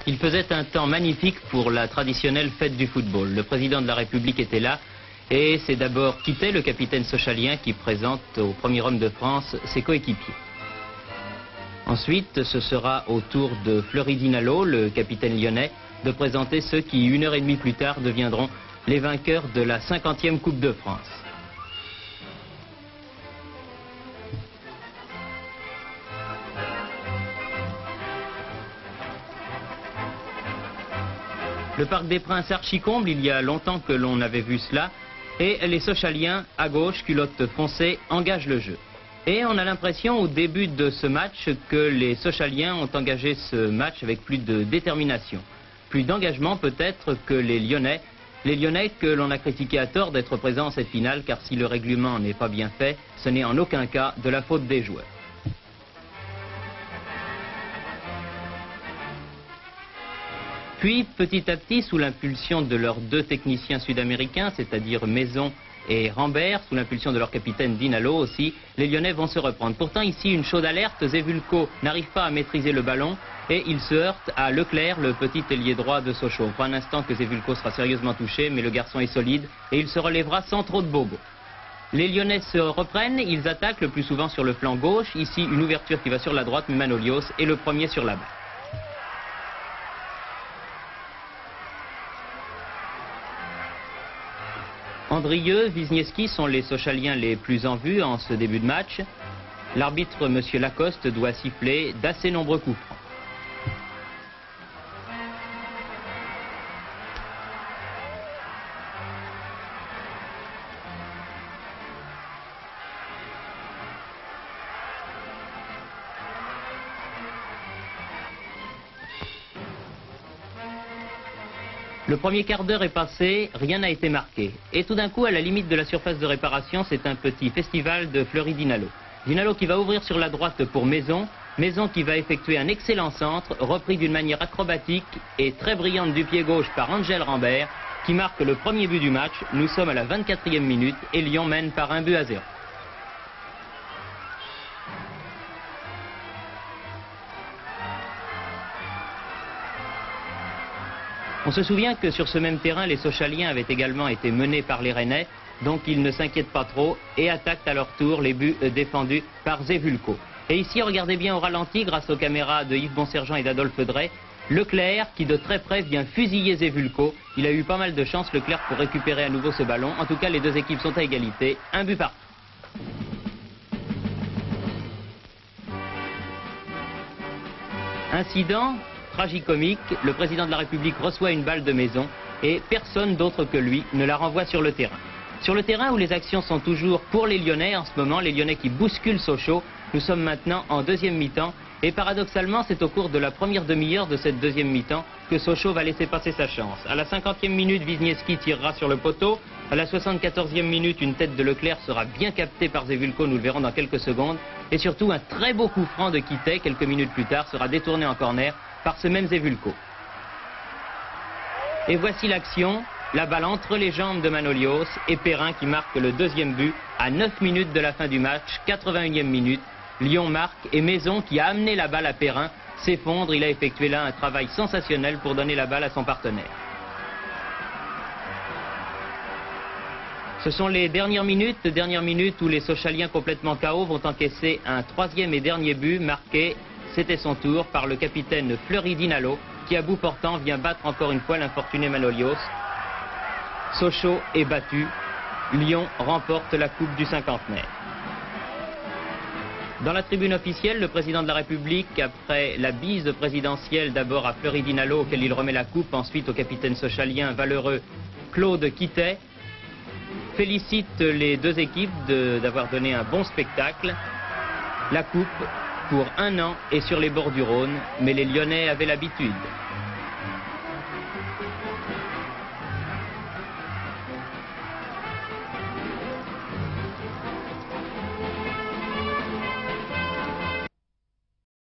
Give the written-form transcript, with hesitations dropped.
Il faisait un temps magnifique pour la traditionnelle fête du football. Le président de la République était là et c'est d'abord Quitet, le capitaine sochalien, qui présente au premier homme de France ses coéquipiers. Ensuite, ce sera au tour de Fleury Dinalo, le capitaine lyonnais, de présenter ceux qui, 1h30 plus tard, deviendront les vainqueurs de la 50e Coupe de France. Le Parc des Princes archi-comble, il y a longtemps que l'on avait vu cela, et les Sochaliens, à gauche, culotte foncée, engagent le jeu. Et on a l'impression au début de ce match que les Sochaliens ont engagé ce match avec plus de détermination, plus d'engagement peut-être que les Lyonnais que l'on a critiqué à tort d'être présents en cette finale, car si le règlement n'est pas bien fait, ce n'est en aucun cas de la faute des joueurs. Puis, petit à petit, sous l'impulsion de leurs deux techniciens sud-américains, c'est-à-dire Maison et Rambert, sous l'impulsion de leur capitaine Dinalo aussi, les Lyonnais vont se reprendre. Pourtant, ici, une chaude alerte, Zevulko n'arrive pas à maîtriser le ballon et il se heurte à Leclerc, le petit ailier droit de Sochaux. On croit un instant que Zevulko sera sérieusement touché, mais le garçon est solide et il se relèvera sans trop de bobo. Les Lyonnais se reprennent, ils attaquent le plus souvent sur le flanc gauche. Ici, une ouverture qui va sur la droite, mais Manolios est le premier sur la balle. Andrieux, Wisniewski sont les Sochaliens les plus en vue en ce début de match. L'arbitre, M. Lacoste, doit siffler d'assez nombreux coups francs. Le premier quart d'heure est passé, rien n'a été marqué. Et tout d'un coup, à la limite de la surface de réparation, c'est un petit festival de Fleury Dinalo. Dinalo qui va ouvrir sur la droite pour Maison. Maison qui va effectuer un excellent centre, repris d'une manière acrobatique et très brillante du pied gauche par Angel Rambert, qui marque le premier but du match. Nous sommes à la 24e minute et Lyon mène par 1-0. On se souvient que sur ce même terrain, les Sochaliens avaient également été menés par les Rennais, donc ils ne s'inquiètent pas trop et attaquent à leur tour les buts défendus par Zevulko. Et ici, regardez bien au ralenti, grâce aux caméras de Yves Bonsergent et d'Adolphe Drey, Leclerc qui de très près vient fusiller Zevulko. Il a eu pas mal de chance, Leclerc, pour récupérer à nouveau ce ballon. En tout cas, les deux équipes sont à égalité, un but partout. Incident tragicomique, le président de la République reçoit une balle de Maison et personne d'autre que lui ne la renvoie sur le terrain. Sur le terrain où les actions sont toujours pour les Lyonnais en ce moment, les Lyonnais qui bousculent Sochaux, nous sommes maintenant en deuxième mi-temps et paradoxalement c'est au cours de la première demi-heure de cette deuxième mi-temps que Sochaux va laisser passer sa chance. À la 50e minute, Wisniewski tirera sur le poteau. À la 74e minute, une tête de Leclerc sera bien captée par Zevulko, nous le verrons dans quelques secondes. Et surtout, un très beau coup franc de Quitet, quelques minutes plus tard, sera détourné en corner par ce même Zevulko. Et voici l'action, la balle entre les jambes de Manolios et Perrin qui marque le deuxième but à 9 minutes de la fin du match, 81e minute. Lyon marque et Maison, qui a amené la balle à Perrin, s'effondre. Il a effectué là un travail sensationnel pour donner la balle à son partenaire. Ce sont les dernières minutes où les Sochaliens complètement KO vont encaisser un troisième et dernier but marqué, c'était son tour, par le capitaine Fleury Dinalo, qui à bout portant vient battre encore une fois l'infortuné Manolios. Sochaux est battu, Lyon remporte la Coupe du Cinquantenaire. Dans la tribune officielle, le président de la République, après la bise présidentielle d'abord à Fleury Dinalo, auquel il remet la coupe, ensuite au capitaine sochalien valeureux Claude Quitet, félicite les deux équipes d'avoir donné un bon spectacle. La coupe, pour un an, est sur les bords du Rhône, mais les Lyonnais avaient l'habitude.